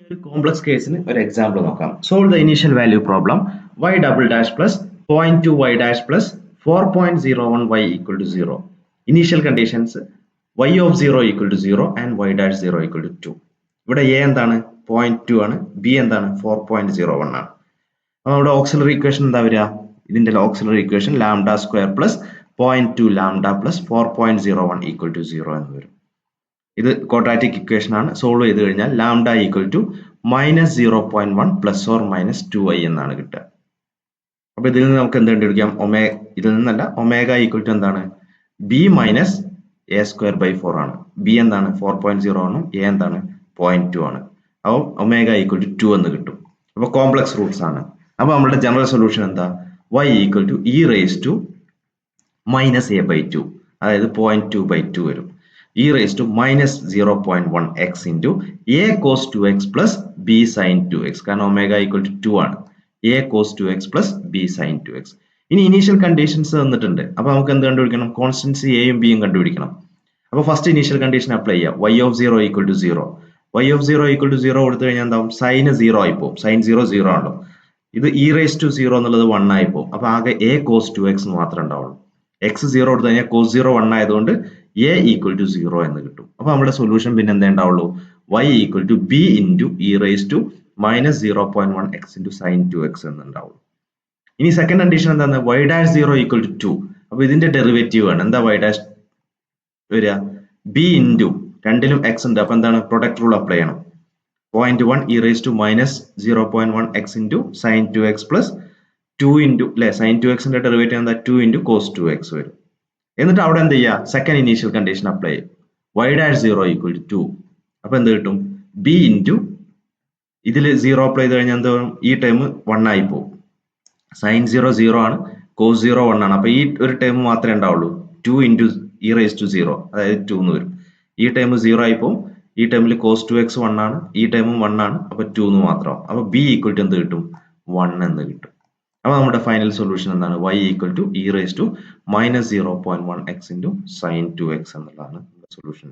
ഒരു കോംപ്ലക്സ് കേസിന് ഒരു എക്സാമ്പിൾ നോക്കാം. Solve the initial value problem y double dash plus 0.2y dash plus 4.01y equal to 0. Initial conditions y of 0 equal to 0 and y dash 0 equal to 2. ഇവിടെ a എന്താണ് 0.2 ആണ്, b എന്താണ് 4.01 ആണ്. അപ്പോൾ നമ്മുടെ ഓക്സിലറി ഇക്വേഷൻ എന്താ വരിക? ഇതിന്റെ auxiliary equation lambda square plus 0.2 lambda plus 4.01 equal to 0 എന്ന് വരും. ഇത് ക്വാഡ്രാറ്റിക് ഇക്വേഷൻ ആണ്. സോൾവ് ചെയ്ത് കഴിഞ്ഞാൽ lambda equal to -0.1 plus or minus 2i എന്നാണ് കിട്ടുക. അപ്പൊ ഇതിൽ നിന്ന് നമുക്ക് എന്ത് കണ്ടുപിടിക്കാം? ഇതിൽ നിന്നല്ല, ഒമേഗ ഈക്വൽ ടു എന്താണ്? b minus a square by 4 ആണ്. b എന്താണ് 4.0 ആണ്, a എന്താണ് 0.2 ആണ്. അപ്പോൾ ഒമേഗ ഈക്വൽ ടു 2 എന്ന് കിട്ടും. അപ്പോൾ കോംപ്ലക്സ് റൂട്ട്സ് ആണ്. അപ്പോൾ നമ്മുടെ ജനറൽ സൊല്യൂഷൻ എന്താ? y equal to e raise to minus a by 2, അതായത് 0.2/2 വരും. e raised to minus 0.1x into a cos 2x plus b sin 2x, കാരണം ഒമേഗ ഈക്വൽ ടു 2 ആണ്. a cos 2x plus b sin 2x. ഇനി initial conditions തന്നിട്ടുണ്ട്. അപ്പൊ നമുക്ക് എന്ത് കണ്ടുപിടിക്കണം? കോൺസ്റ്റൻസി എയും ബിയും കണ്ടുപിടിക്കണം. അപ്പൊ ഫസ്റ്റ് ഇനീഷ്യൽ കണ്ടീഷൻ അപ്ലൈ ചെയ്യാം. y of 0 equal to 0. y of 0 equal to 0 കൊടുത്തു കഴിഞ്ഞാൽ എന്താവും? സൈന് 0 ആയി പോകും. സൈൻ 0 0 ആണല്ലോ. ഇത് e raised to 0 എന്നുള്ളത് 1 ആയി പോകും. അപ്പൊ ആകെ a cos 2x മാത്രമേ ഉണ്ടാവുള്ളൂ. x 0 കൊടുത്തു കഴിഞ്ഞാൽ cos 0 1 ആയതുകൊണ്ട് a ഈക്വൽ ടു 0 എന്ന് കിട്ടും. അപ്പൊ നമ്മുടെ സൊല്യൂഷൻ പിന്നെ എന്തേ ഉണ്ടാവുള്ളൂ? y equal to b into e raise to minus 0.1x into sine 2x എന്നുണ്ടാവുള്ളൂ. ഇനി സെക്കൻഡ് കണ്ടീഷൻ എന്താണ്? y dash 0 equal to 2. അപ്പൊ ഇതിന്റെ ഡെറിവേറ്റീവ് ആണ്. എന്താ y ഡാഷ് വരിക? b ഇൻറ്റു രണ്ടിലും x ഉണ്ട്. അപ്പൊ എന്താണ്? പ്രൊഡക്റ്റ് റൂൾ അപ്ലൈ ചെയ്യണം. 0.1 e raise to minus 0.1x into sine 2x plus 2 into അല്ലെ, സൈൻ 2xന്റെ ഡെറിവേറ്റീവ് എന്താ? 2 ഇൻറ്റു കോസ് 2x വരും. എന്നിട്ട് അവിടെ എന്ത് ചെയ്യുക? സെക്കൻഡ് ഇനീഷ്യൽ കണ്ടീഷൻ അപ്ലൈ ചെയ്യും. y dash 0 equal to 2. അപ്പൊ എന്ത് കിട്ടും? b ഇൻറ്റു ഇതിൽ 0 അപ്ലൈ ചെയ്ത് കഴിഞ്ഞാൽ എന്താ? ഈ ടൈം 1 ആയി പോകും. സൈൻ 0 0 ആണ്, കോസ് 0 1 ആണ്. അപ്പൊ ഈ ഒരു ടൈം മാത്രമേ ഉണ്ടാവുള്ളൂ. 2 ഇൻറ്റു ഇ റേസ് ടു 0, അതായത് 2 എന്ന് വരും. ഈ ടൈം 0 ആയി പോകും. ഈ ടൈമിൽ കോസ് 2x 1 ആണ്, ഈ ടൈമും 1 ആണ്. അപ്പൊ 2 എന്ന് മാത്രം. അപ്പൊ b ഈക്വൽ ടു എന്ത് കിട്ടും? 1 എന്ന് കിട്ടും. അപ്പൊ നമ്മുടെ ഫൈനൽ സൊല്യൂഷൻ എന്താണ്? y equal to e raise to minus 0.1x into sine 2x എന്നുള്ളതാണ് സൊല്യൂഷൻ.